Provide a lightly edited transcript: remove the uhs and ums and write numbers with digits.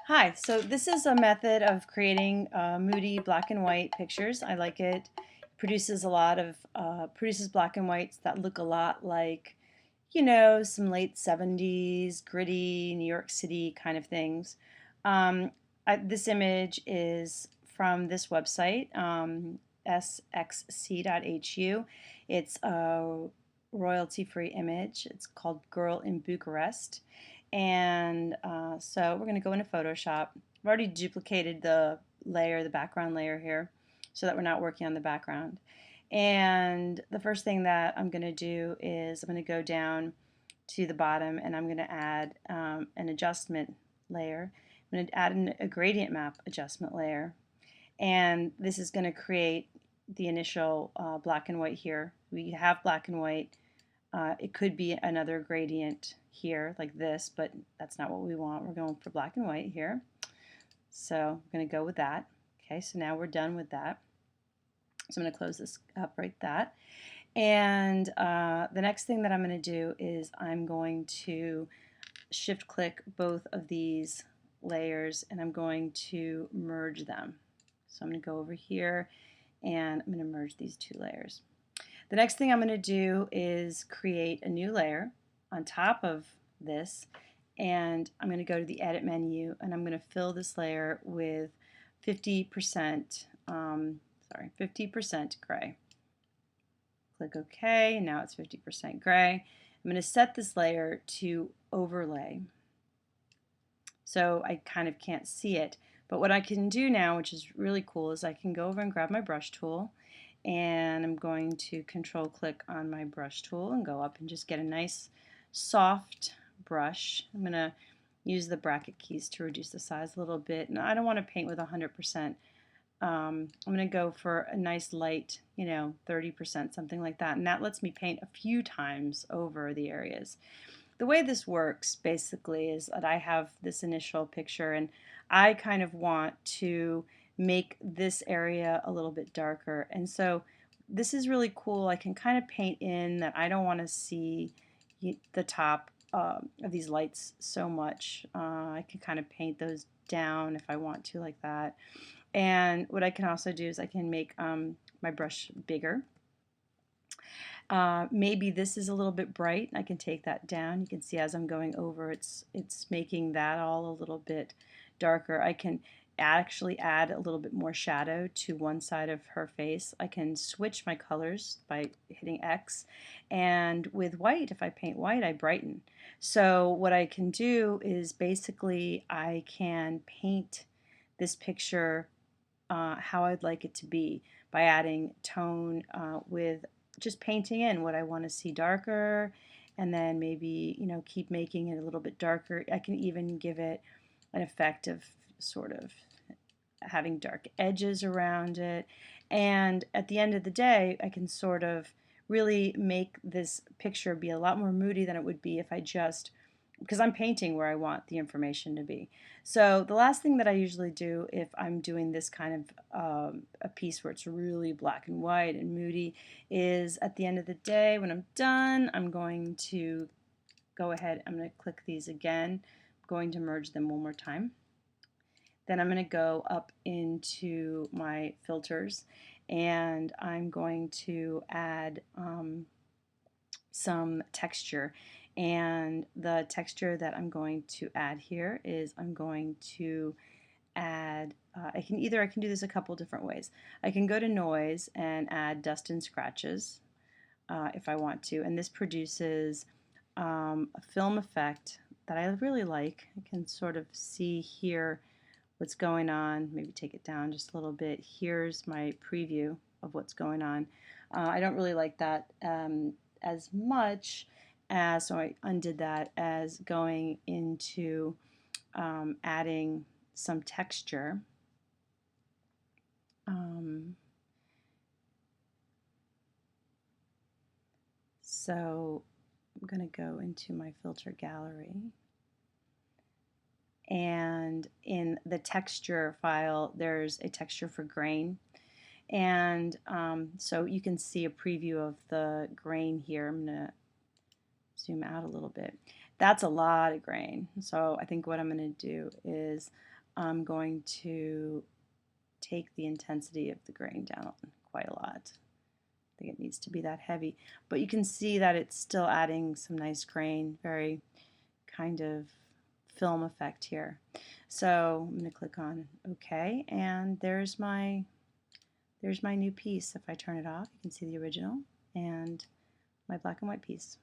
Hi, so this is a method of creating moody black and white pictures. I like it. Produces a lot of produces black and whites that look a lot like, some late 70s gritty New York City kind of things. This image is from this website, sxc.hu. It's a royalty-free image. It's called Girl in Bucharest. And so we're going to go into Photoshop. I've already duplicated the layer, the background layer here, so that we're not working on the background. And the first thing that I'm going to do is I'm going to go down to the bottom and I'm going to add an adjustment layer. I'm going to add a gradient map adjustment layer. And this is going to create the initial black and white here. We have black and white. It could be another gradient here like this, but that's not what we want. We're going for black and white here. So I'm going to go with that. Okay, so now we're done with that. So I'm going to close this up right that. And the next thing that I'm going to do is I'm going to shift click both of these layers and I'm going to merge them. So I'm going to go over here and I'm going to merge these two layers. The next thing I'm going to do is create a new layer on top of this, and I'm going to go to the edit menu and I'm going to fill this layer with 50% 50% gray. Click OK, and now it's 50% gray. I'm going to set this layer to overlay. So I kind of can't see it. But what I can do now, which is really cool, is I can go over and grab my brush tool and I'm going to control click on my brush tool and go up and just get a nice soft brush. I'm going to use the bracket keys to reduce the size a little bit. And I don't want to paint with 100%. I'm going to go for a nice light, 30%, something like that. And that lets me paint a few times over the areas. The way this works basically is that I have this initial picture and I kind of want to make this area a little bit darker, and so this is really cool. I can kind of paint in that I don't want to see the top of these lights so much. I can kind of paint those down if I want to, like that. And what I can also do is I can make my brush bigger. Maybe this is a little bit bright. I can take that down. You can see as I'm going over, it's making that all a little bit darker. I can actually add a little bit more shadow to one side of her face. I can switch my colors by hitting X, and with white, if I paint white, I brighten. So what I can do is basically I can paint this picture how I'd like it to be by adding tone with just painting in what I want to see darker, and then maybe keep making it a little bit darker. I can even give it an effect of sort of having dark edges around it, and at the end of the day I can sort of really make this picture be a lot more moody than it would be if I just, because I'm painting where I want the information to be. So the last thing that I usually do if I'm doing this kind of a piece where it's really black and white and moody is at the end of the day when I'm done, I'm going to go ahead, I'm going to click these again, I'm going to merge them one more time. Then I'm going to go up into my filters and I'm going to add some texture, and the texture that I'm going to add here is I'm going to add I can do this a couple different ways. I can go to noise and add dust and scratches if I want to, and this produces a film effect that I really like. I can sort of see here what's going on, maybe take it down just a little bit. Here's my preview of what's going on. I don't really like that as much as, so I undid that, as going into adding some texture. So I'm going to go into my filter gallery, and in the texture file there's a texture for grain, and so you can see a preview of the grain here. I'm going to zoom out a little bit. That's a lot of grain, so I think what I'm going to do is I'm going to take the intensity of the grain down quite a lot. I think it needs to be that heavy, but you can see that it's still adding some nice grain, very kind of film effect here. So I'm going to click on OK, and there's my new piece. If I turn it off, you can see the original and my black and white piece.